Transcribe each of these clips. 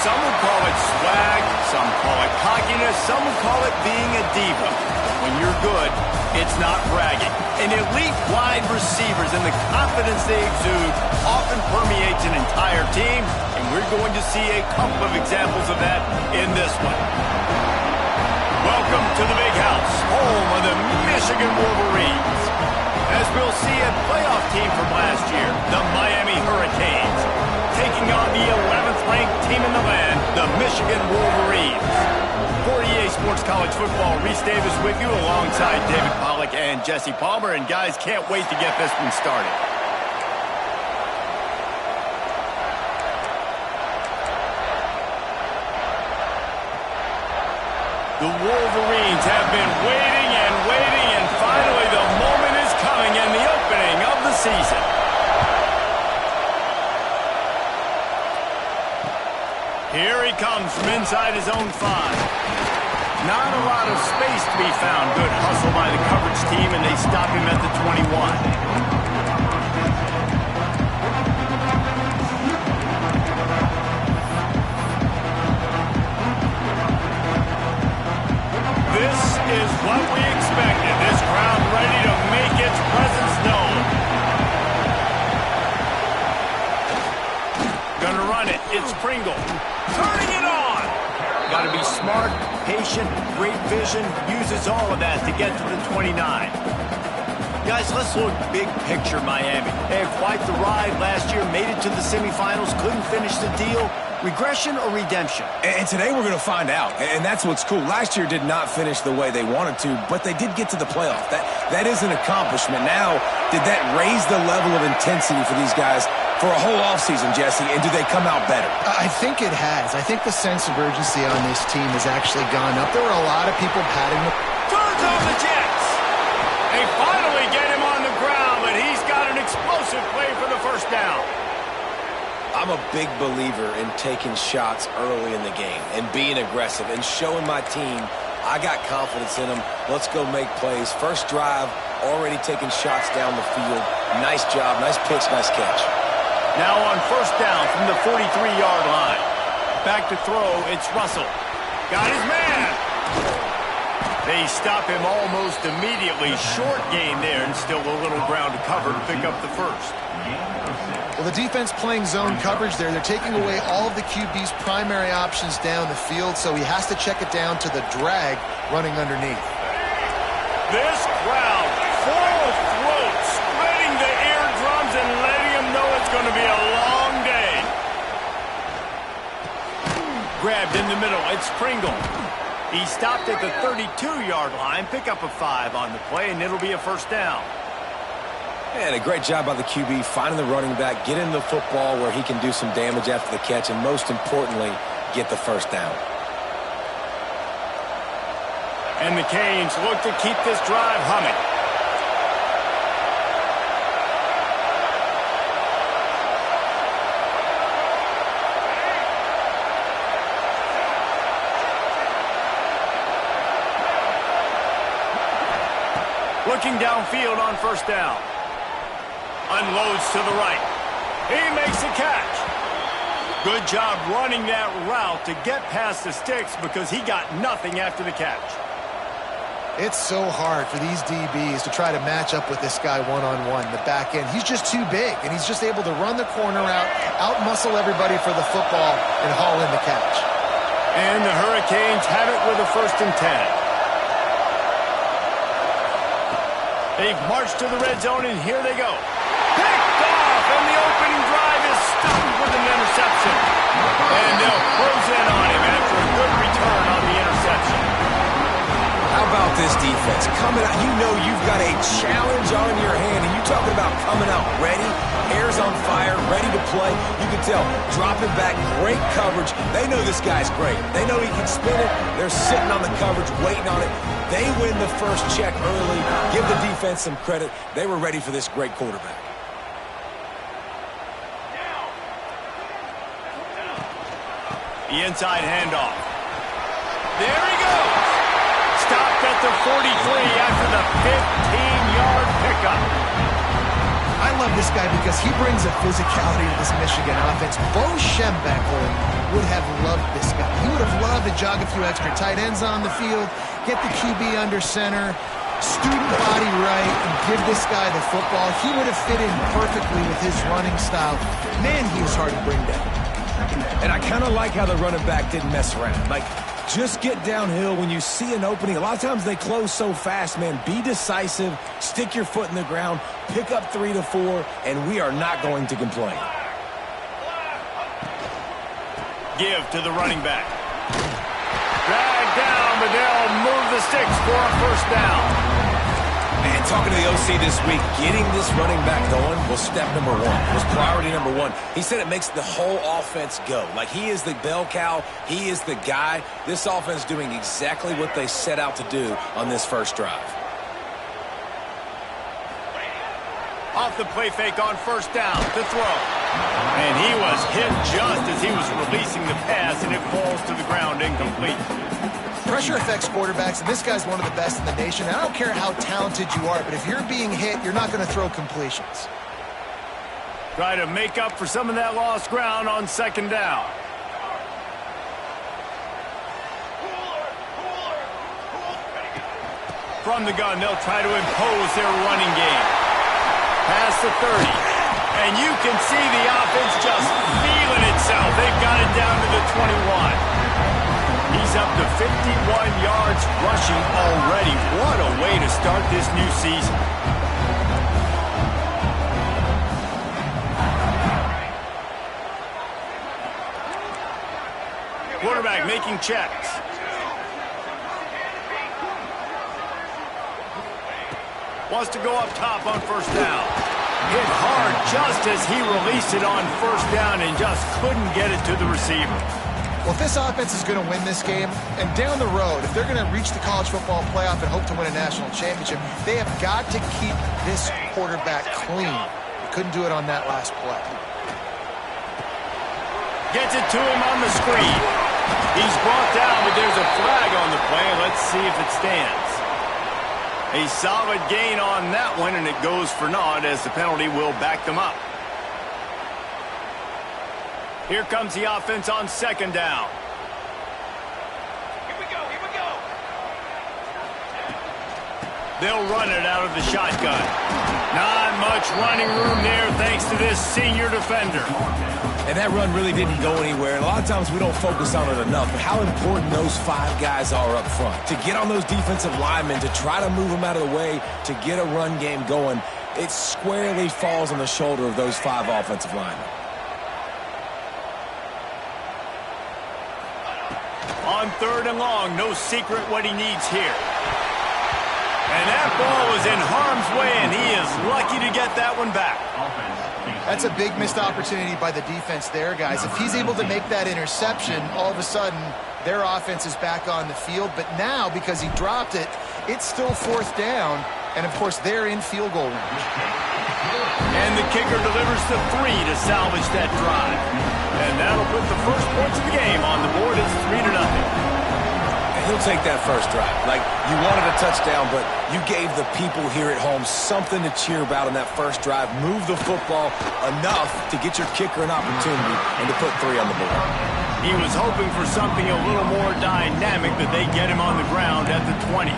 Some would call it swag, some call it cockiness, some would call it being a diva. When you're good, it's not bragging. And elite wide receivers and the confidence they exude often permeates an entire team, and we're going to see a couple of examples of that in this one. Welcome to the Big House, home of the Michigan Wolverines. As we'll see, a playoff team from last year, the Miami Hurricanes, taking on the 11th-ranked team in the land, the Michigan Wolverines. For EA Sports College Football, Reese Davis with you alongside David Pollack and Jesse Palmer. And guys, can't wait to get this one started. The Wolverines have been waiting and waiting, and finally the moment is coming in the opening of the season. Here he comes from inside his own 5. Not a lot of space to be found. Good hustle by the coverage team, and they stop him at the 21. This is what we expected. This crowd ready to make its presence known. Gonna run it. It's Pringle. Turning it on. Got to be smart, patient, great vision. Uses all of that to get to the 29. Guys, let's look big picture Miami. They had quite the ride last year. Made it to the semifinals. Couldn't finish the deal. Regression or redemption? And today we're going to find out, and that's what's cool. Last year did not finish the way they wanted to, but they did get to the playoff. That is an accomplishment. Now, did that raise the level of intensity for these guys for a whole offseason, Jesse, and do they come out better? I think it has. I think the sense of urgency on this team has actually gone up. There were a lot of people patting the... Turns on the Jets. They finally get him on the ground, but he's got an explosive play for the first down. I'm a big believer in taking shots early in the game and being aggressive and showing my team I got confidence in them. Let's go make plays. First drive, already taking shots down the field. Nice job, nice pitch, nice catch. Now on first down from the 43-yard line. Back to throw, it's Russell. Got his man. They stop him almost immediately. Short gain there, and still a little ground to cover to pick up the first. Well, the defense playing zone coverage there. They're taking away all of the QB's primary options down the field, so he has to check it down to the drag running underneath. This crowd, full throat, spreading the eardrums and letting them know it's going to be a long day. Grabbed in the middle, it's Pringle. He stopped at the 32-yard line, pick up a 5 on the play, and it'll be a first down. And a great job by the QB, finding the running back, getting the football where he can do some damage after the catch, and most importantly, get the first down. And the Canes look to keep this drive humming. Looking downfield on first down. Unloads to the right. He makes a catch. Good job running that route to get past the sticks because he got nothing after the catch. It's so hard for these DBs to try to match up with this guy one-on-one, the back end. He's just too big, and he's just able to run the corner out-muscle everybody for the football, and haul in the catch. And the Hurricanes have it with a 1st and 10. They've marched to the red zone, and here they go. Picked off, and the opening drive is stopped with an interception. And they'll close in on him after a good return on the interception. How about this defense? Coming out, you know you've got a challenge on your hand, and you're talking about coming out ready, hair's on fire, ready to play. You can tell, dropping back, great coverage. They know this guy's great. They know he can spin it. They're sitting on the coverage, waiting on it. They win the first check early. Give the defense some credit. They were ready for this great quarterback. The inside handoff. There he goes. Stopped at the 43 after the 15-yard pickup. I love this guy because he brings a physicality to this Michigan offense. Bo Schembechler would have loved this guy. He would have loved to jog a few extra tight ends on the field, get the QB under center, student body right, and give this guy the football. He would have fit in perfectly with his running style. Man, he was hard to bring down. And I kind of like how the running back didn't mess around. Like, just get downhill when you see an opening. A lot of times they close so fast, man. Be decisive, stick your foot in the ground, pick up 3 to 4, and we are not going to complain. Give to the running back. Drag down, but they'll move the sticks for a first down. Man, talking to the OC this week, getting this running back going was step number 1, was priority number 1. He said it makes the whole offense go. Like, he is the bell cow, he is the guy. This offense doing exactly what they set out to do on this first drive. Off the play fake on first down to throw. And he was hit just as he was releasing the pass, and it falls to the ground incomplete. Pressure affects quarterbacks, and this guy's one of the best in the nation. And I don't care how talented you are, but if you're being hit, you're not going to throw completions. Try to make up for some of that lost ground on second down. From the gun, they'll try to impose their running game. Past the 30. And you can see the offense just feeling itself. They've got it down to the 21. He's up to 51 yards rushing already. What a way to start this new season. Quarterback making checks. Wants to go up top on first down. Hit hard just as he released it on first down and just couldn't get it to the receiver. Well, if this offense is going to win this game, and down the road, if they're going to reach the college football playoff and hope to win a national championship, they have got to keep this quarterback clean. They couldn't do it on that last play. Gets it to him on the screen. He's brought down, but there's a flag on the play. Let's see if it stands. A solid gain on that one, and it goes for naught as the penalty will back them up. Here comes the offense on second down. Here we go, here we go. They'll run it out of the shotgun. Not much running room there thanks to this senior defender. And that run really didn't go anywhere. And a lot of times we don't focus on it enough, but how important those 5 guys are up front. To get on those defensive linemen, to try to move them out of the way, to get a run game going, it squarely falls on the shoulder of those 5 offensive linemen. On third and long, no secret what he needs here. And that ball was in harm's way, and he is lucky to get that one back. That's a big missed opportunity by the defense there, guys. If he's able to make that interception, all of a sudden, their offense is back on the field. But now, because he dropped it, it's still fourth down. And, of course, they're in field goal range. And the kicker delivers the 3 to salvage that drive. And that'll put the first points of the game on the board. It's 3-0. He'll take that first drive. Like, you wanted a touchdown, but you gave the people here at home something to cheer about on that first drive. Move the football enough to get your kicker an opportunity and to put 3 on the board. He was hoping for something a little more dynamic, but they get him on the ground at the 20.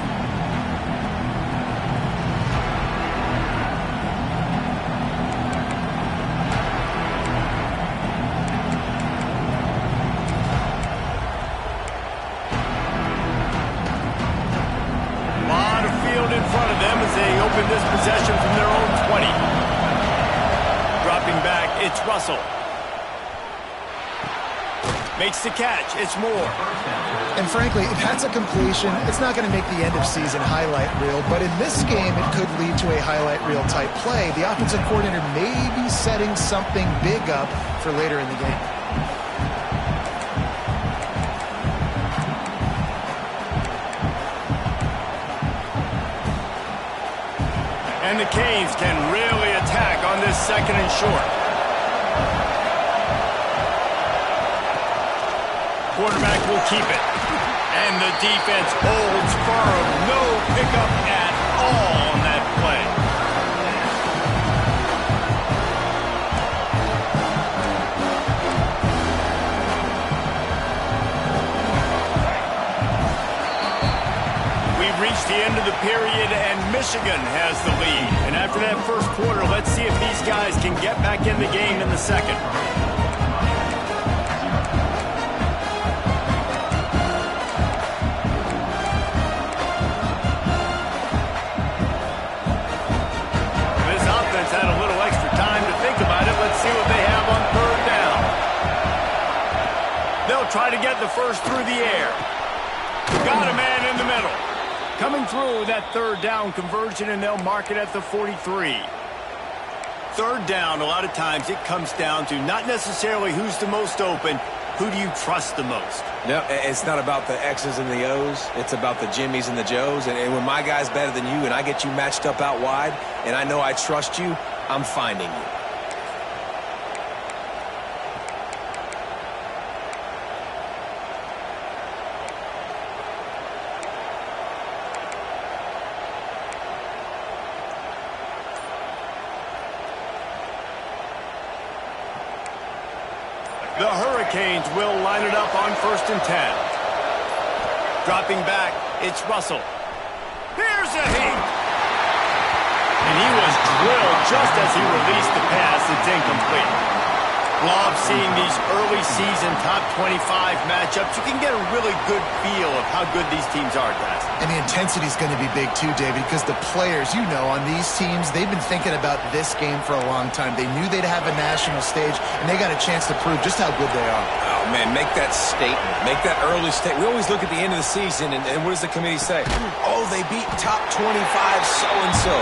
In front of them as they open this possession from their own 20. Dropping back, it's Russell. Makes the catch, it's Moore. And frankly, if that's a completion, it's not going to make the end of season highlight reel, but in this game, it could lead to a highlight reel type play. The offensive coordinator may be setting something big up for later in the game. And the Canes can really attack on this second and short. Quarterback will keep it. And the defense holds firm. No pickup at all on that play. into the period, and Michigan has the lead. And after that first quarter, let's see if these guys can get back in the game in the second. This offense had a little extra time to think about it. Let's see what they have on third down. They'll try to get the first through the air. Got a man in the middle. Coming through that third down conversion, and they'll mark it at the 43. Third down, a lot of times it comes down to not necessarily who's the most open, who do you trust the most? No, it's not about the X's and the O's. It's about the Jimmies and the Joes. And when my guy's better than you and I get you matched up out wide and I know I trust you, I'm finding you. The Hurricanes will line it up on 1st and 10. Dropping back, it's Russell. Here's a heat. And he was drilled just as he released the pass. It's incomplete. Love seeing these early season top 25 matchups. You can get a really good feel of how good these teams are, guys. And the intensity is going to be big too, David, because the players, you know, on these teams, they've been thinking about this game for a long time. They knew they'd have a national stage, and they got a chance to prove just how good they are. Oh, man, make that statement. Make that early statement. We always look at the end of the season, and what does the committee say? Oh, they beat top 25 so-and-so.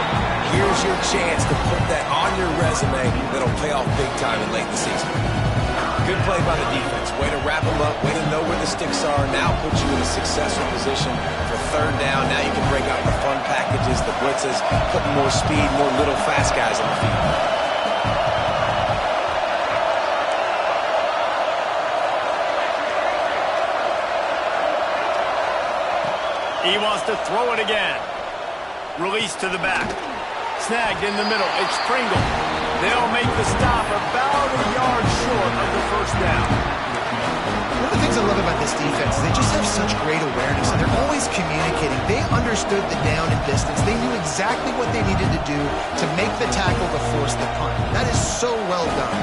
Here's your chance to put that on your resume that'll pay off big time in late in the season. Good play by the defense. Way to wrap them up. Way to know where the sticks are. Now put you in a successful position for third down. Now you can break out the fun packages, the blitzes, putting more speed, more little fast guys on the field. He wants to throw it again. Release to the back. Snagged in the middle. It's Pringle. They'll make the stop about a yard short of the first down. One of the things I love about this defense is they just have such great awareness, and they're always communicating. They understood the down and distance. They knew exactly what they needed to do to make the tackle to force the punt. That is so well done.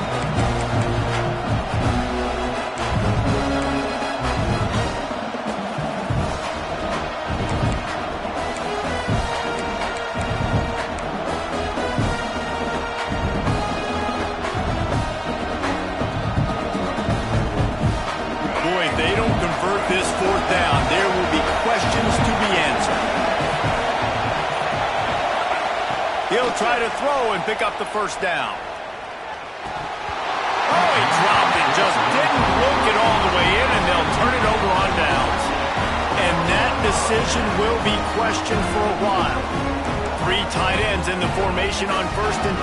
This fourth down, there will be questions to be answered. He'll try to throw and pick up the first down. Oh, he dropped it, just didn't look it all the way in, and they'll turn it over on downs. And that decision will be questioned for a while. 3 tight ends in the formation on 1st and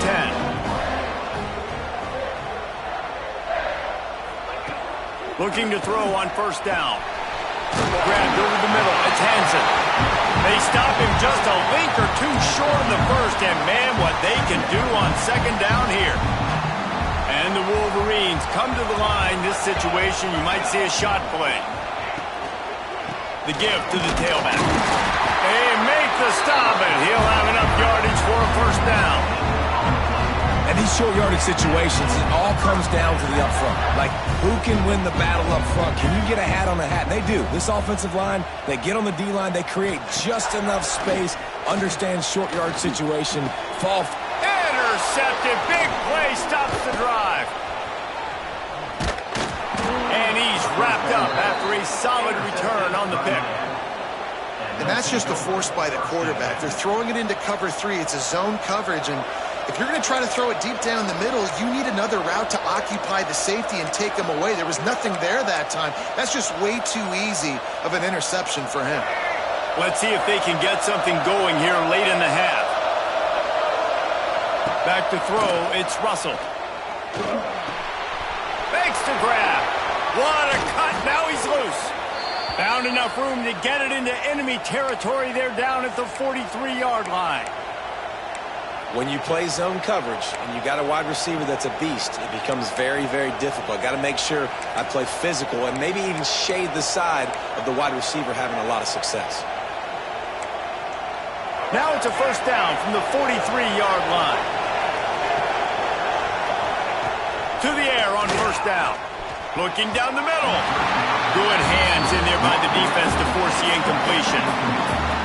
10. Looking to throw on 1st down. Grabbed over the middle. It's Hansen. They stop him just a link or two short of the first, and man, what they can do on 2nd down here. And the Wolverines come to the line. This situation, you might see a shot play. The give to the tailback. They make the stop, and he'll have enough yardage for a 1st down. And these short yardage situations, it all comes down to the up front. Like, who can win the battle up front? Can you get a hat on the hat? They do. This offensive line, they get on the D-line, they create just enough space, understand short yard situation, fall. Intercepted. Big play stops the drive. And he's wrapped up after a solid return on the pick. And that's just a force by the quarterback. They're throwing it into cover 3. It's a zone coverage, and if you're going to try to throw it deep down the middle, you need another route to occupy the safety and take them away. There was nothing there that time. That's just way too easy of an interception for him. Let's see if they can get something going here late in the half. Back to throw, it's Russell. Fakes to grab. What a cut, now he's loose. Found enough room to get it into enemy territory. They're down at the 43-yard line. When you play zone coverage and you got a wide receiver that's a beast, it becomes very, very difficult. Got to make sure I play physical and maybe even shade the side of the wide receiver having a lot of success. Now it's a first down from the 43-yard line. To the air on first down. Looking down the middle. Good hands in there by the defense to force the incompletion.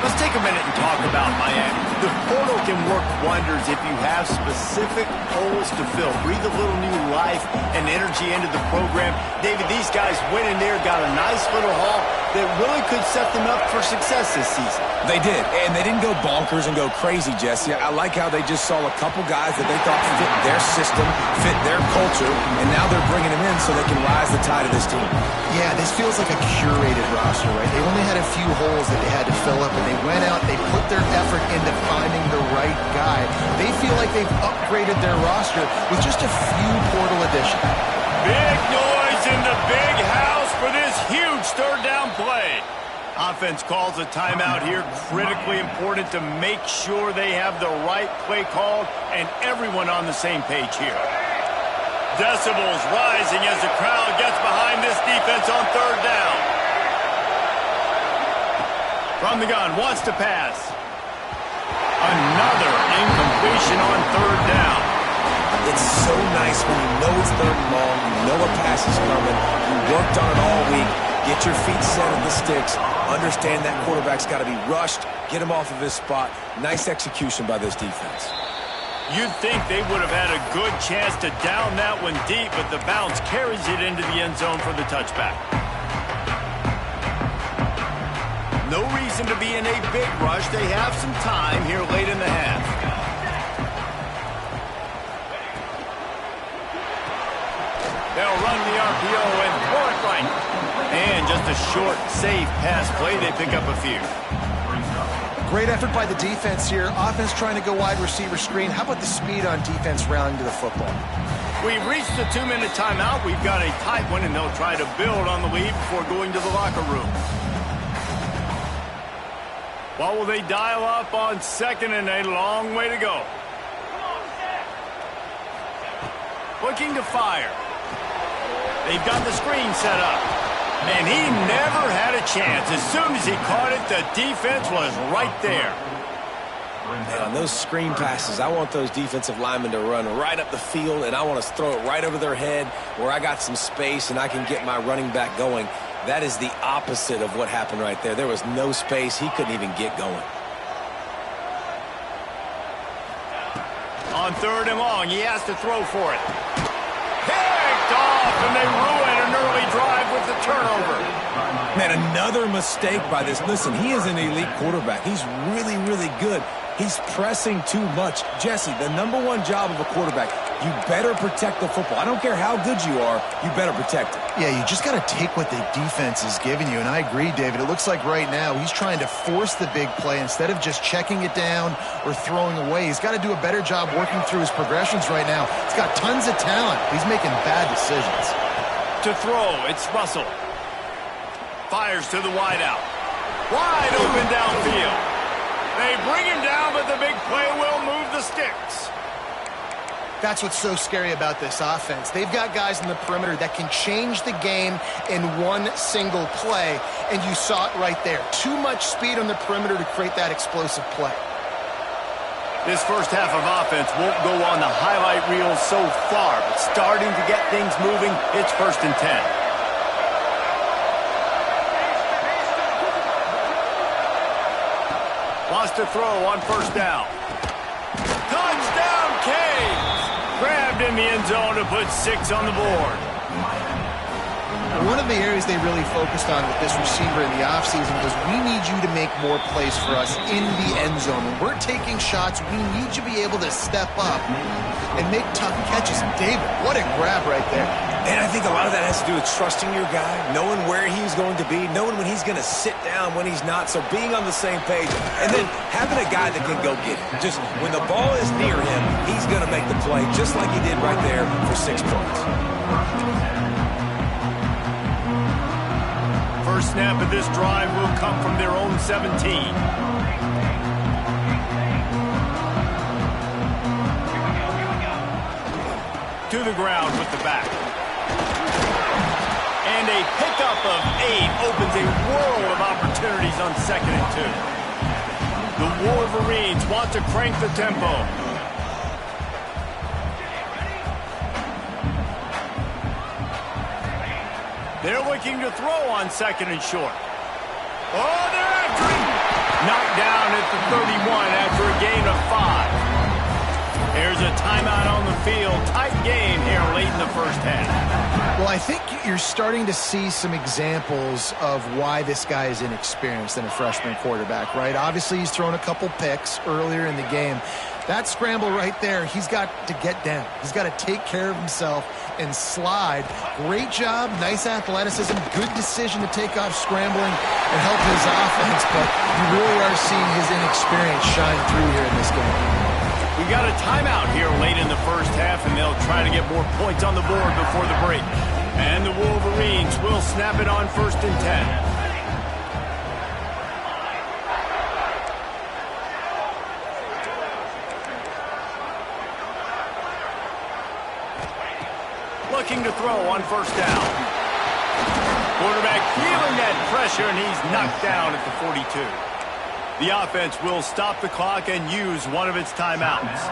Let's take a minute and talk about Miami. The portal can work wonders if you have specific holes to fill. Breathe a little new life and energy into the program. David, these guys went in there, got a nice little haul that really could set them up for success this season. They did, and they didn't go bonkers and go crazy, Jesse. I like how they just saw a couple guys that they thought fit their system, fit their culture, and now they're bringing them in so they can rise the tide of this team. Yeah, this feels like a curated roster, right? They only had a few holes that they had to fill up, and they went out, they put their effort into finding the right guy. They feel like they've upgraded their roster with just a few portal additions. Big noise in the big house for this huge third down play. Offense calls a timeout here. Critically important to make sure they have the right play called and everyone on the same page here. Decibels rising as the crowd gets behind this defense on third down. From the gun, wants to pass. Another incompletion on third down. It's so nice when you know it's third and long, you know a pass is coming, you worked on it all week, get your feet set at the sticks, understand that quarterback's got to be rushed, get him off of his spot. Nice execution by this defense. You'd think they would have had a good chance to down that one deep, but the bounce carries it into the end zone for the touchback. No reason to be in a big rush. They have some time here late in the half. They'll run the RPO and throw it right. And just a short, safe pass play. They pick up a few. Great effort by the defense here. Offense trying to go wide receiver screen. How about the speed on defense rallying to the football? We've reached the 2-minute timeout. We've got a tight one, and they'll try to build on the lead before going to the locker room. What will they dial up on second and a long way to go? Looking to fire. They've got the screen set up. And he never had a chance. As soon as he caught it, the defense was right there. Man, on those screen passes, I want those defensive linemen to run right up the field, and I want to throw it right over their head where I got some space and I can get my running back going. That is the opposite of what happened right there. There was no space. He couldn't even get going. On third and long, he has to throw for it. Picked off, and they ruin an early drive with the turnover. Man, another mistake by this. Listen, he is an elite quarterback. He's really, really good. He's pressing too much. Jesse, the number one job of a quarterback, you better protect the football. I don't care how good you are, you better protect it. Yeah, you just got to take what the defense is giving you, and I agree, David. It looks like right now he's trying to force the big play instead of just checking it down or throwing away. He's got to do a better job working through his progressions right now. He's got tons of talent. He's making bad decisions. To throw, it's Russell. Fires to the wideout. Wide open downfield. They bring him down, but the big play will move the sticks. That's what's so scary about this offense. They've got guys in the perimeter that can change the game in one single play, and you saw it right there. Too much speed on the perimeter to create that explosive play. This first half of offense won't go on the highlight reel so far, but starting to get things moving, it's 1st and 10. Wants to throw on first down. Touchdown, Canes! Grabbed in the end zone to put 6 on the board. One of the areas they really focused on with this receiver in the offseason was we need you to make more plays for us in the end zone. When we're taking shots, we need you to be able to step up and make tough catches. And David, what a grab right there. And I think a lot of that has to do with trusting your guy, knowing where he's going to be, knowing when he's going to sit down, when he's not. So being on the same page, and then having a guy that can go get it. Just when the ball is near him, he's going to make the play, just like he did right there for 6 points. First snap of this drive will come from their own 17. To the ground with the back. And a pickup of 8 opens a world of opportunities on 2nd and 2. The Wolverines want to crank the tempo. They're looking to throw on second and short. Oh, they're after him. Knocked down at the 31 after a gain of 5. There's a timeout on the field. Tight game here late in the first half. Well, I think you're starting to see some examples of why this guy is inexperienced in a freshman quarterback, right? Obviously, he's thrown a couple picks earlier in the game. That scramble right there, he's got to get down. He's got to take care of himself and slide. Great job, nice athleticism, good decision to take off scrambling and help his offense, but you really are seeing his inexperience shine through here in this game. We got a timeout here late in the first half, and they'll try to get more points on the board before the break. And the Wolverines will snap it on 1st and 10. Looking to throw on 1st down. Quarterback feeling that pressure, and he's knocked down at the 42. The offense will stop the clock and use one of its timeouts.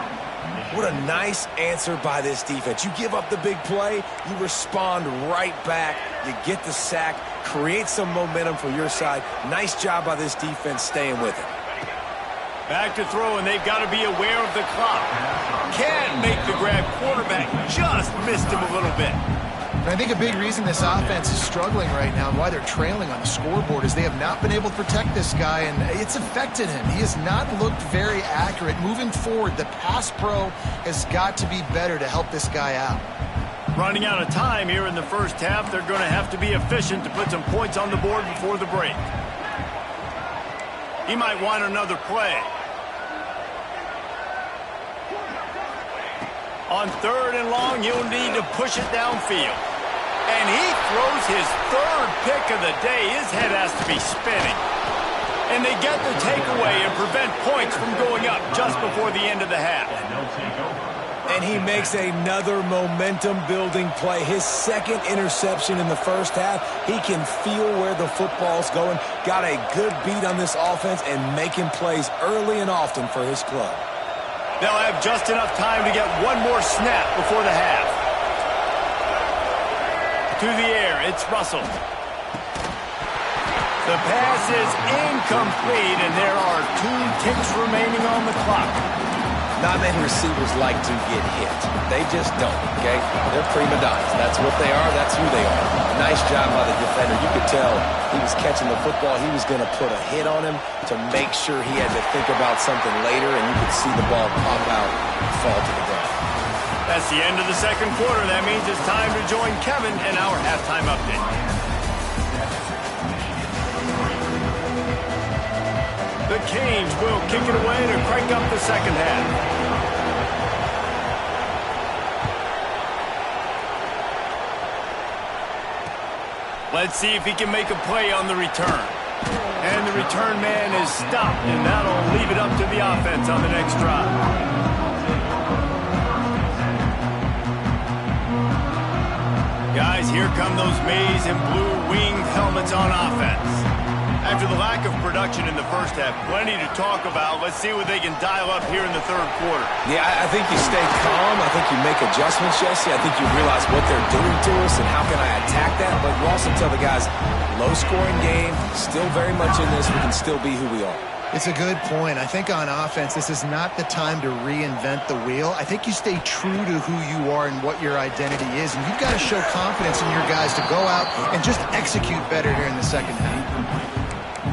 What a nice answer by this defense. You give up the big play, you respond right back, you get the sack, create some momentum for your side. Nice job by this defense staying with it. Back to throw, and they've got to be aware of the clock. Can't make the grab. Quarterback just missed him a little bit. And I think a big reason this offense is struggling right now and why they're trailing on the scoreboard is they have not been able to protect this guy, and it's affected him. He has not looked very accurate. Moving forward, the pass pro has got to be better to help this guy out. Running out of time here in the first half, they're going to have to be efficient to put some points on the board before the break. He might want another play. On 3rd and long, you'll need to push it downfield. And he throws his 3rd pick of the day. His head has to be spinning. And they get the takeaway and prevent points from going up just before the end of the half. And he makes another momentum-building play. His 2nd interception in the first half. He can feel where the football's going. Got a good beat on this offense and making plays early and often for his club. They'll have just enough time to get one more snap before the half. To the air, it's Russell. The pass is incomplete, and there are 2 ticks remaining on the clock. Not many receivers like to get hit. They just don't, okay? They're prima donnas. That's what they are. That's who they are. Nice job by the defender. You could tell he was catching the football. He was going to put a hit on him to make sure he had to think about something later, and you could see the ball pop out and fall to the ground. That's the end of the second quarter. That means it's time to join Kevin in our halftime update. The Canes will kick it away to crank up the second half. Let's see if he can make a play on the return. And the return man is stopped, and that'll leave it up to the offense on the next drive. Guys, here come those maize and blue winged helmets on offense. After the lack of production in the first half, plenty to talk about. Let's see what they can dial up here in the third quarter. Yeah, I think you stay calm. I think you make adjustments, Jesse. I think you realize what they're doing to us and how can I attack that. But you also tell the guys, low-scoring game, still very much in this. We can still be who we are. It's a good point. I think on offense, this is not the time to reinvent the wheel. I think you stay true to who you are and what your identity is. And you've got to show confidence in your guys to go out and just execute better here in the second half.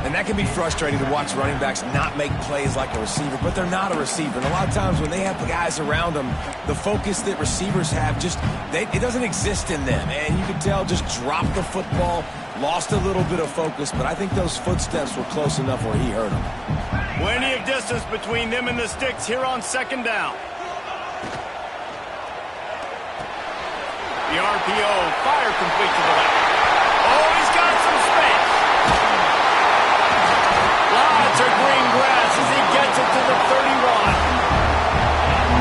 And that can be frustrating to watch running backs not make plays like a receiver, but they're not a receiver. And a lot of times when they have the guys around them, the focus that receivers have it doesn't exist in them. And you can tell just dropped the football, lost a little bit of focus, but I think those footsteps were close enough where he hurt him. Plenty of distance between them and the sticks here on second down. The RPO, fire complete to the left. Oh, he's got some space. Lots of green grass as he gets it to the 31.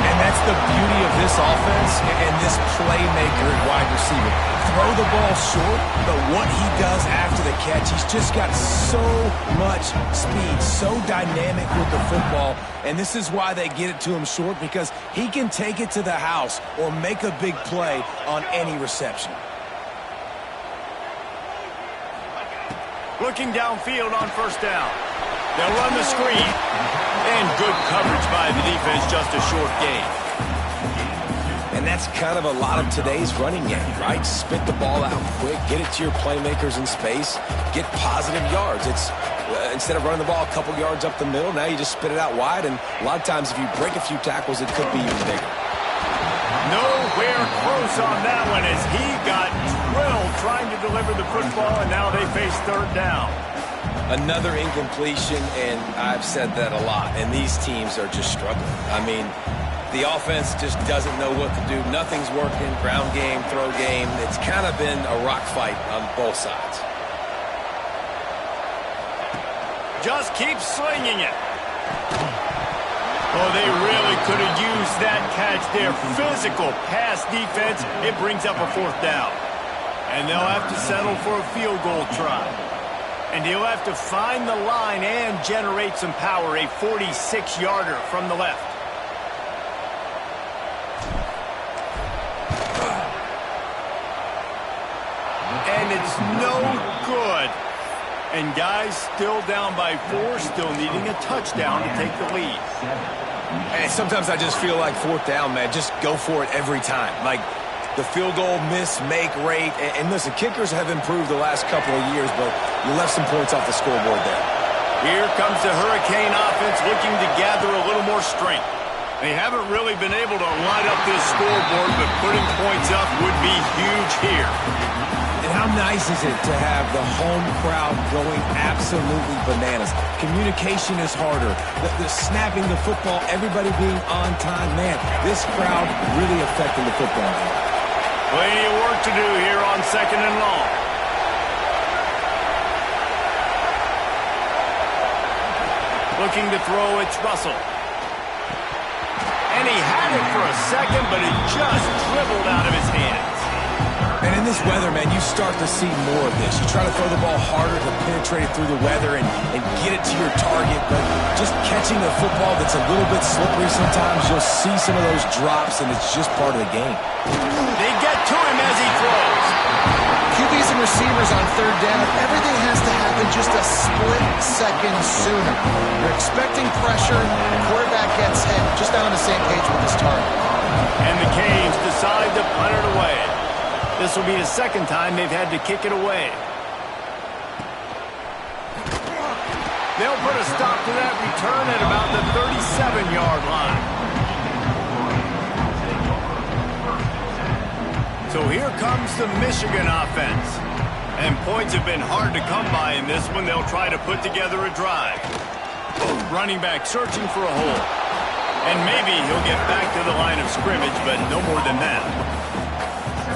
And that's the beauty of this offense and this playmaker at wide receiver. Throw the ball short, but what he does after the catch. He's just got so much speed, so dynamic with the football, and this is why they get it to him short, because he can take it to the house or make a big play on any reception. Looking downfield on first down. They'll run the screen. And good coverage by the defense, just a short gain. And that's kind of a lot of today's running game, right? Spit the ball out quick, get it to your playmakers in space, get positive yards. It's instead of running the ball a couple yards up the middle, now you just spit it out wide, and a lot of times if you break a few tackles, it could be even bigger. Nowhere close on that one as he got drilled trying to deliver the football, and now they face third down. Another incompletion, and I've said that a lot, and these teams are just struggling. I mean, the offense just doesn't know what to do. Nothing's working. Ground game, throw game. It's kind of been a rock fight on both sides. Just keep slinging it. Oh, they really could have used that catch there. Physical pass defense. It brings up a fourth down. And they'll have to settle for a field goal try. And he'll have to find the line and generate some power. A 46-yarder from the left. And it's no good. And guys still down by 4, still needing a touchdown to take the lead. And sometimes I just feel like fourth down, man, just go for it every time. Like the field goal miss-make rate. And listen, kickers have improved the last couple of years, but you left some points off the scoreboard there. Here comes the Hurricane offense looking to gather a little more strength. They haven't really been able to light up this scoreboard, but putting points up would be huge here. And how nice is it to have the home crowd going absolutely bananas? Communication is harder. The snapping the football, everybody being on time. Man, this crowd really affecting the football game. Plenty of work to do here on second and long. Looking to throw, it's Russell. And he had it for a second, but it just dribbled out of his hands. And in this weather, man, you start to see more of this. You try to throw the ball harder to penetrate it through the weather and get it to your target, but just catching a football that's a little bit slippery sometimes, you'll see some of those drops, and it's just part of the game. They get to him as he throws. QBs and receivers on third down, everything has to happen just a split second sooner. You're expecting pressure, the quarterback gets hit, just not on the same page with his target. And the Canes decide to punt it away. This will be the second time they've had to kick it away. They'll put a stop to that return at about the 37-yard line. So here comes the Michigan offense. And points have been hard to come by in this one. They'll try to put together a drive. Running back searching for a hole. And maybe he'll get back to the line of scrimmage, but no more than that.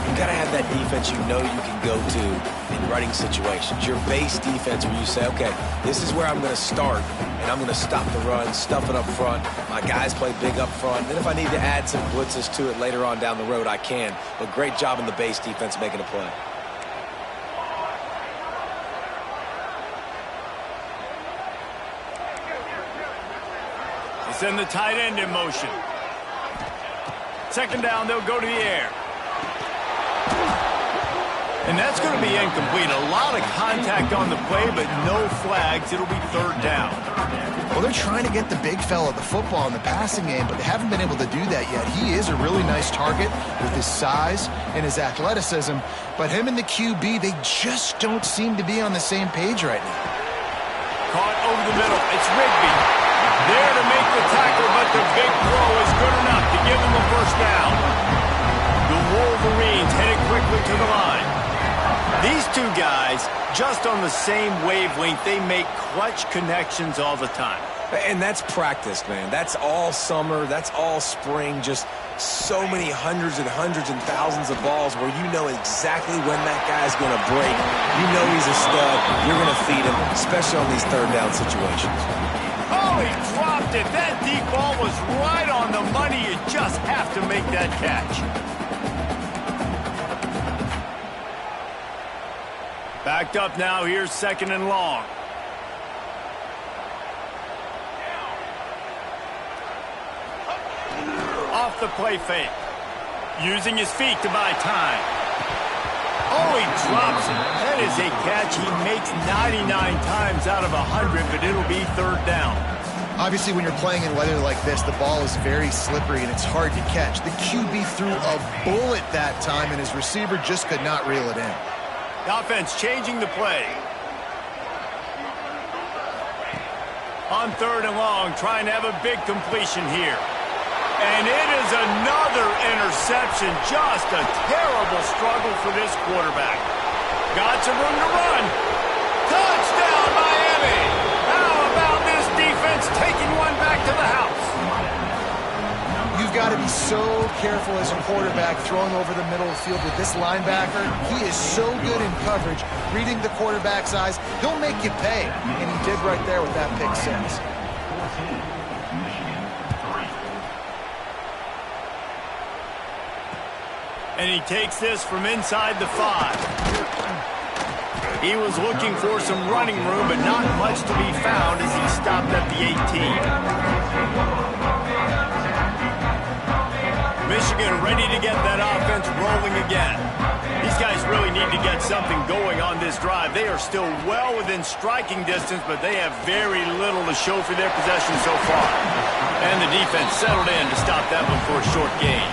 You got to have that defense you know you can go to in running situations. Your base defense where you say, okay, this is where I'm going to start, and I'm going to stop the run, stuff it up front. My guys play big up front. Then if I need to add some blitzes to it later on down the road, I can. But great job in the base defense making a play. They send the tight end in motion. Second down, they'll go to the air. And that's going to be incomplete. A lot of contact on the play, but no flags. It'll be third down. Well, they're trying to get the big fella the football in the passing game, but they haven't been able to do that yet. He is a really nice target with his size and his athleticism, but him and the QB, they just don't seem to be on the same page right now. Caught over the middle. It's Rigby. There to make the tackle, but the big throw is good enough to give him a first down. The Wolverines headed quickly to the line. These two guys, just on the same wavelength, they make clutch connections all the time. And that's practice, man. That's all summer. That's all spring. Just so many hundreds and thousands of balls where you know exactly when that guy's going to break. You know he's a stud. You're going to feed him, especially on these third down situations. Oh, he dropped it. That deep ball was right on the money. You just have to make that catch. Backed up now, here's 2nd and long. Off the play fake. Using his feet to buy time. Oh, he drops it. That is a catch he makes 99 times out of 100, but it'll be 3rd down. Obviously, when you're playing in weather like this, the ball is very slippery and it's hard to catch. The QB threw a bullet that time, and his receiver just could not reel it in. The offense changing the play. On 3rd and long, trying to have a big completion here. And it is another interception. Just a terrible struggle for this quarterback. Got some room to run. Touchdown, Miami! How about this defense taking one back to the house? You've got to be so careful as a quarterback throwing over the middle of the field with this linebacker. He is so good in coverage, reading the quarterback's eyes. He'll make you pay, and he did right there with that pick 6. And he takes this from inside the 5. He was looking for some running room, but not much to be found as he stopped at the 18. Michigan ready to get that offense rolling again. These guys really need to get something going on this drive. They are still well within striking distance, but they have very little to show for their possession so far. And the defense settled in to stop that one for a short gain.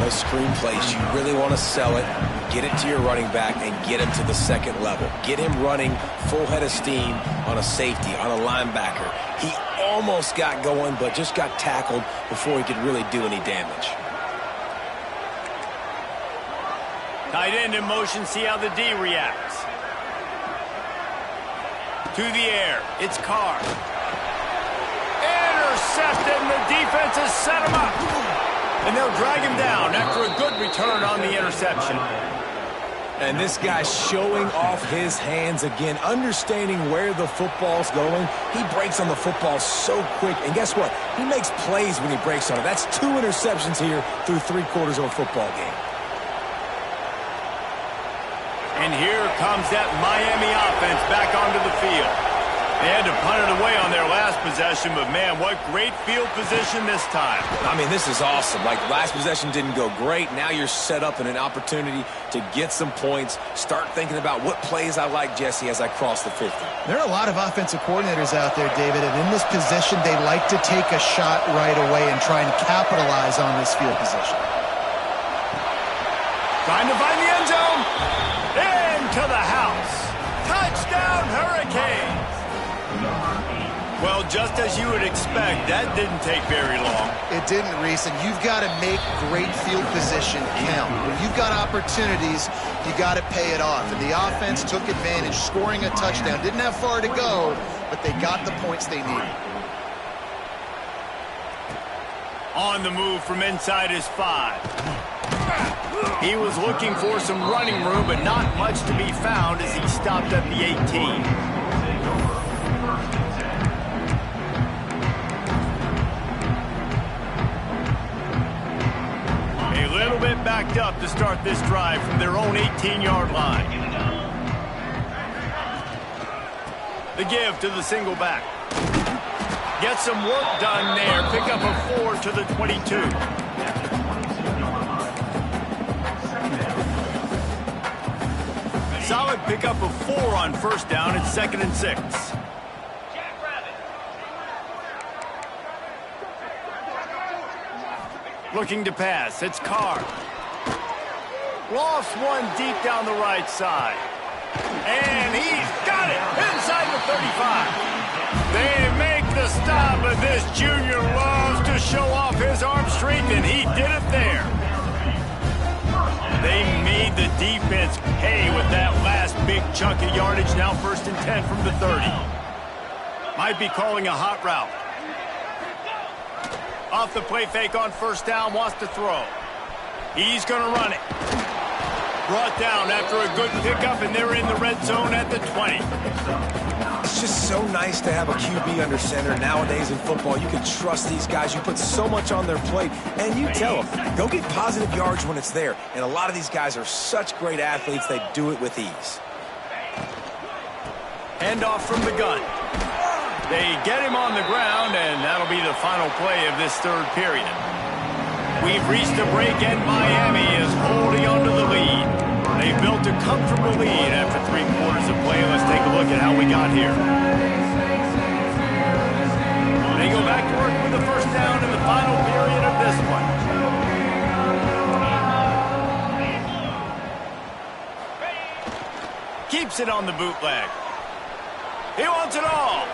Those screen plays, you really want to sell it, get it to your running back, and get him to the 2nd level. Get him running full head of steam on a safety, on a linebacker. He almost got going, but just got tackled before he could really do any damage. Tight end in motion, see how the D reacts. To the air, it's Carr. Intercepted, and the defense has set him up. And they'll drag him down after a good return on the interception. And this guy's showing off his hands again, understanding where the football's going. He breaks on the football so quick. And guess what? He makes plays when he breaks on it. That's 2 interceptions here through 3/4 of a football game. And here comes that Miami offense back onto the field. They had to punt it away on their last possession, but man, what great field position this time. I mean, this is awesome. Like, last possession didn't go great. Now you're set up in an opportunity to get some points. Start thinking about what plays I like, Jesse, as I cross the 50. There are a lot of offensive coordinators out there, David, and in this position, they like to take a shot right away and try and capitalize on this field position. Trying to find the end zone. Into the house. Touchdown, Hurricanes. Well, just as you would expect, that didn't take very long. It didn't, Reese, and you've got to make great field position count. When you've got opportunities, you got to pay it off. And the offense took advantage, scoring a touchdown. Didn't have far to go, but they got the points they needed. On the move from inside his 5. He was looking for some running room, but not much to be found as he stopped at the 18. A little bit backed up to start this drive from their own 18-yard line. The give to the single back. Get some work done there. Pick up a 4 to the 22. Solid pickup of 4 on 1st down. It's 2nd and 6. Looking to pass. It's Carr. Lofts one deep down the right side. And he's got it inside the 35. They make the stop, but this junior loves to show off his arm strength, and he did it there. They made the defense pay with that last big chunk of yardage. Now 1st and 10 from the 30. Might be calling a hot route. Off the play fake on 1st down, wants to throw. He's going to run it. Brought down after a good pickup, and they're in the red zone at the 20. It's just so nice to have a QB under center. Nowadays in football, you can trust these guys. You put so much on their plate, and you tell them, go get positive yards when it's there. And a lot of these guys are such great athletes, they do it with ease. Handoff from the gun. They get him on the ground, and that'll be the final play of this third period. We've reached a break, and Miami is holding on to the lead. They've built a comfortable lead after 3 quarters of play. Let's take a look at how we got here. They go back to work with the first down in the final period of this one. Keeps it on the bootleg. He wants it all.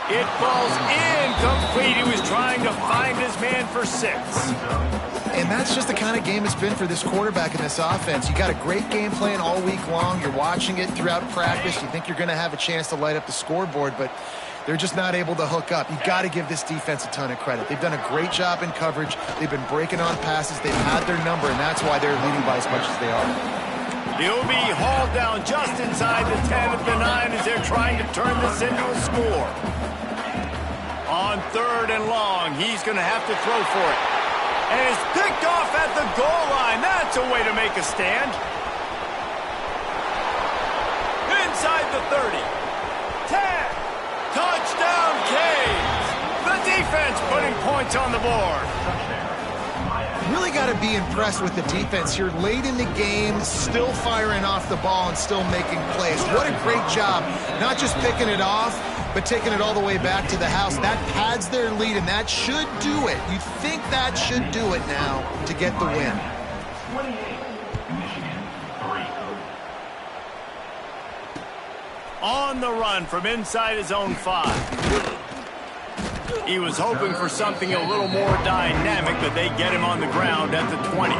It falls incomplete. He was trying to find his man for 6. And that's just the kind of game it's been for this quarterback in this offense. You got a great game plan all week long. You're watching it throughout practice. You think you're going to have a chance to light up the scoreboard, but they're just not able to hook up. You got to give this defense a ton of credit. They've done a great job in coverage. They've been breaking on passes. They've had their number, and that's why they're leading by as much as they are. He'll be hauled down just inside the 10 of the 9 as they're trying to turn this into a score. On 3rd and long, he's going to have to throw for it. And it's picked off at the goal line. That's a way to make a stand. Inside the 30. 10. Touchdown, Canes. The defense putting points on the board. Really got to be impressed with the defense here. Late in the game, still firing off the ball and still making plays. What a great job. Not just picking it off, but taking it all the way back to the house. That pads their lead, and that should do it. You think that should do it now to get the win. On the run from inside his own 5. He was hoping for something a little more dynamic, but they get him on the ground at the 20.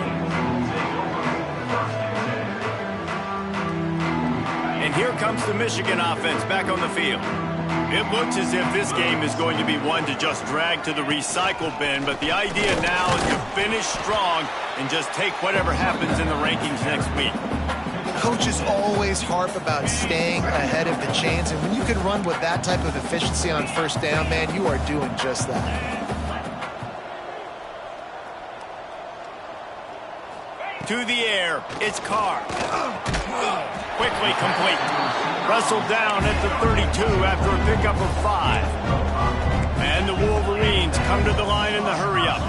And here comes the Michigan offense back on the field. It looks as if this game is going to be one to just drag to the recycle bin, but the idea now is to finish strong and just take whatever happens in the rankings next week. Coaches always harp about staying ahead of the chains, and when you can run with that type of efficiency on first down, man, you are doing just that. To the air, it's Carr. Quickly complete. Wrestled down at the 32 after a pickup of 5. And the Wolverines come to the line in the hurry-up.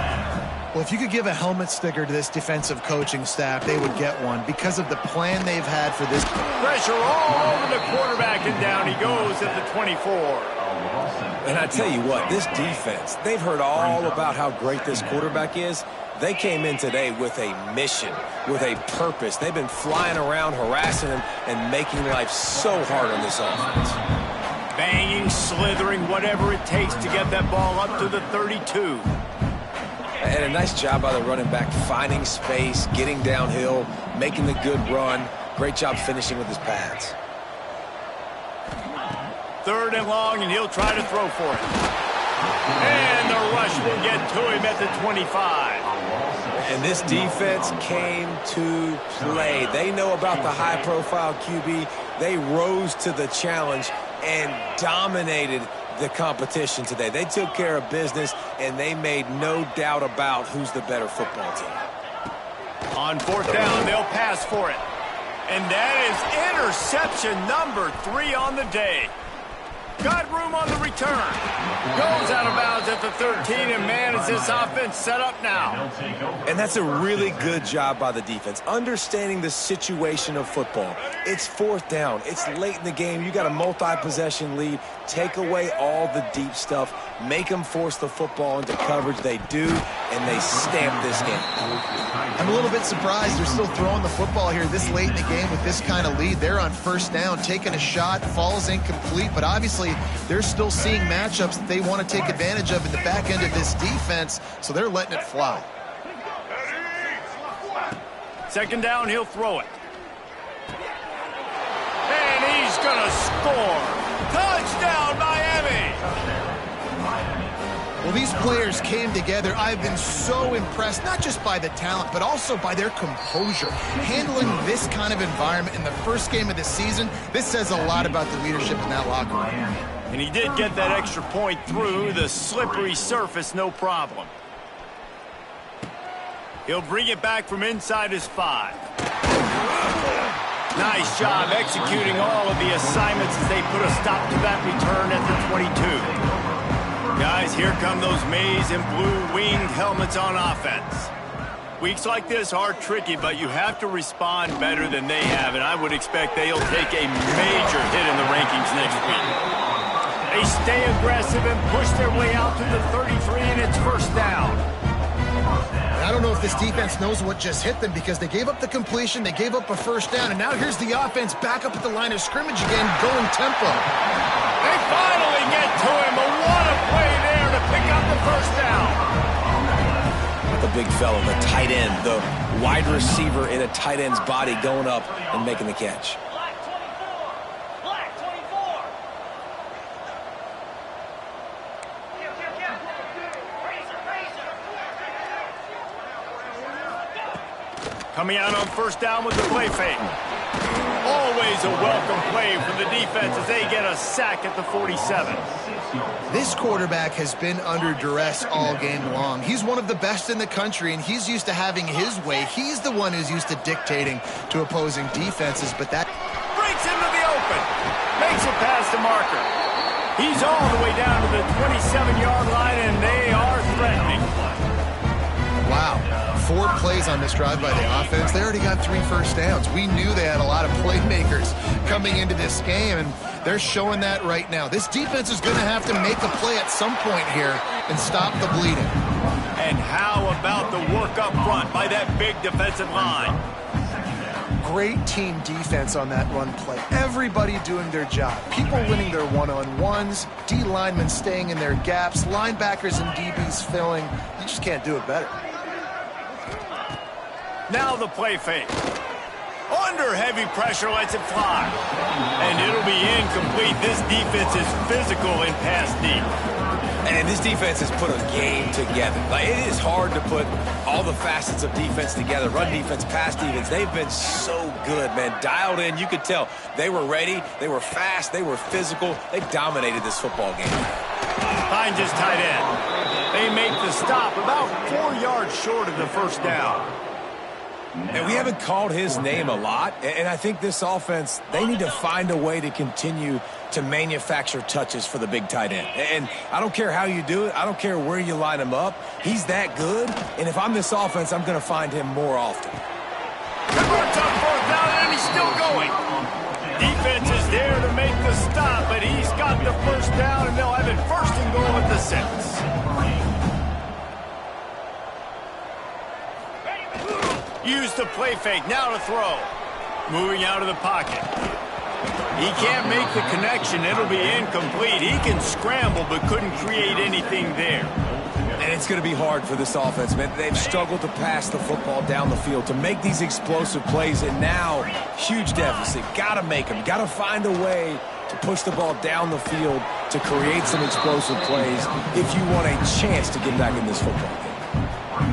Well, if you could give a helmet sticker to this defensive coaching staff, they would get one because of the plan they've had for this. Pressure all over the quarterback, and down he goes at the 24. And I tell you what, this defense, they've heard all about how great this quarterback is. They came in today with a mission, with a purpose. They've been flying around, harassing him, and making life so hard on this offense. Banging, slithering, whatever it takes to get that ball up to the 32. And a nice job by the running back, finding space, getting downhill, making the good run. Great job finishing with his pads. 3rd and long, and he'll try to throw for it. And the rush will get to him at the 25. And this defense came to play. They know about the high-profile QB. They rose to the challenge and dominated the competition today. They took care of business, and they made no doubt about who's the better football team. On 4th down, they'll pass for it. And that is interception number 3 on the day. Got room on the return. Goes out of bounds at the 13, and man, is this offense set up now. And that's a really good job by the defense, understanding the situation of football. It's 4th down. It's late in the game. You got a multi-possession lead. Take away all the deep stuff. Make them force the football into coverage. They do, and they stamp this game. I'm a little bit surprised they're still throwing the football here this late in the game with this kind of lead. They're on 1st down, taking a shot, falls incomplete, but obviously they're still seeing matchups that they want to take advantage of in the back end of this defense, so they're letting it fly. 2nd down, he'll throw it. And he's going to score. Touchdown, Miami! Well, these players came together. I've been so impressed, not just by the talent, but also by their composure. Handling this kind of environment in the first game of the season, this says a lot about the leadership in that locker room. And he did get that extra point through the slippery surface, no problem. He'll bring it back from inside his 5. Nice job executing all of the assignments as they put a stop to that return at the 22. Guys, here come those maize and blue winged helmets on offense. Weeks like this are tricky, but you have to respond better than they have, and I would expect they'll take a major hit in the rankings next week. They stay aggressive and push their way out to the 33, and it's first down. I don't know if this defense knows what just hit them because they gave up the completion, they gave up a first down, and now here's the offense back up at the line of scrimmage again, going tempo. They finally get to him, but what a play there to pick up the first down. The big fellow, the tight end, the wide receiver in a tight end's body going up and making the catch. Coming out on first down with the play fake. Always a welcome play for the defense as they get a sack at the 47. This quarterback has been under duress all game long. He's one of the best in the country, and he's used to having his way. He's the one who's used to dictating to opposing defenses, but that breaks into the open. Makes it past the marker. He's all the way down to the 27-yard line, and they are threatening. Wow. 4 plays on this drive by the offense. They already got 3 first downs. We knew they had a lot of playmakers coming into this game, and they're showing that right now. This defense is going to have to make a play at some point here and stop the bleeding. And how about the work up front by that big defensive line? Great team defense on that run play. Everybody doing their job. People winning their one-on-ones, D linemen staying in their gaps, linebackers and DBs filling. You just can't do it better. Now the play fake. Under heavy pressure, lets it fly. And it'll be incomplete. This defense is physical in pass deep. And this defense has put a game together. Like, it is hard to put all the facets of defense together. Run defense, pass defense. They've been so good, man. Dialed in. You could tell they were ready. They were fast. They were physical. They dominated this football game. Finds his tight end. They make the stop about 4 yards short of the first down. And we haven't called his name a lot, and I think this offense, they need to find a way to continue to manufacture touches for the big tight end. And I don't care how you do it. I don't care where you line him up. He's that good, and if I'm this offense, I'm going to find him more often. Converts on fourth down, and he's still going. Defense is there to make the stop, but he's got the first down, and they'll have it first and goal at the 6. Use the play fake, now to throw. Moving out of the pocket. He can't make the connection, it'll be incomplete. He can scramble, but couldn't create anything there. And it's going to be hard for this offense, man. They've struggled to pass the football down the field, to make these explosive plays, and now, huge deficit. Got to make them. Got to find a way to push the ball down the field to create some explosive plays if you want a chance to get back in this football game.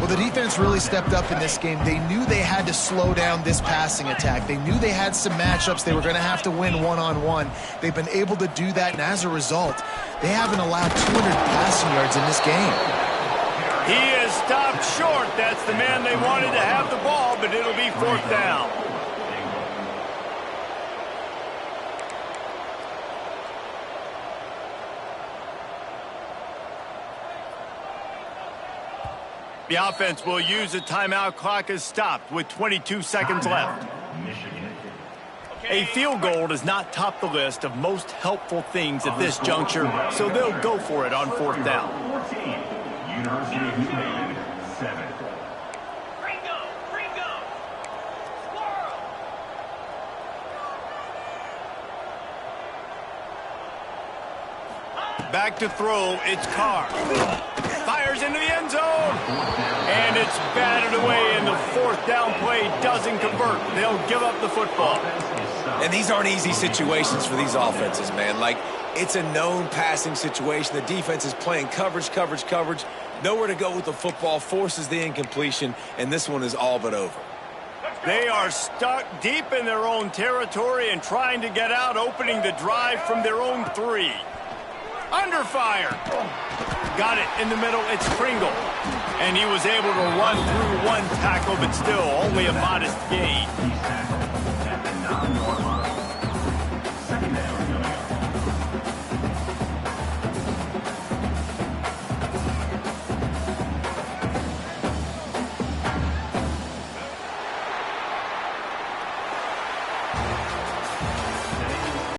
Well, the defense really stepped up in this game. They knew they had to slow down this passing attack. They knew they had some matchups they were going to have to win one-on-one. They've been able to do that, and as a result, they haven't allowed 200 passing yards in this game. He is stopped short. That's the man they wanted to have the ball, but it'll be fourth down. The offense will use a timeout. Clock is stopped with 22 seconds left. A field goal does not top the list of most helpful things at this juncture, so they'll go for it on fourth down. Back to throw, it's Carr. Fires fires into the end zone. And it's batted away, and the fourth down play doesn't convert. They'll give up the football. And these aren't easy situations for these offenses, man. Like, it's a known passing situation. The defense is playing coverage. Nowhere to go with the football, forces the incompletion, and this one is all but over. They are stuck deep in their own territory and trying to get out, opening the drive from their own 3. Under fire. Got it in the middle. It's Pringle. And he was able to run through one tackle, but still only a modest gain.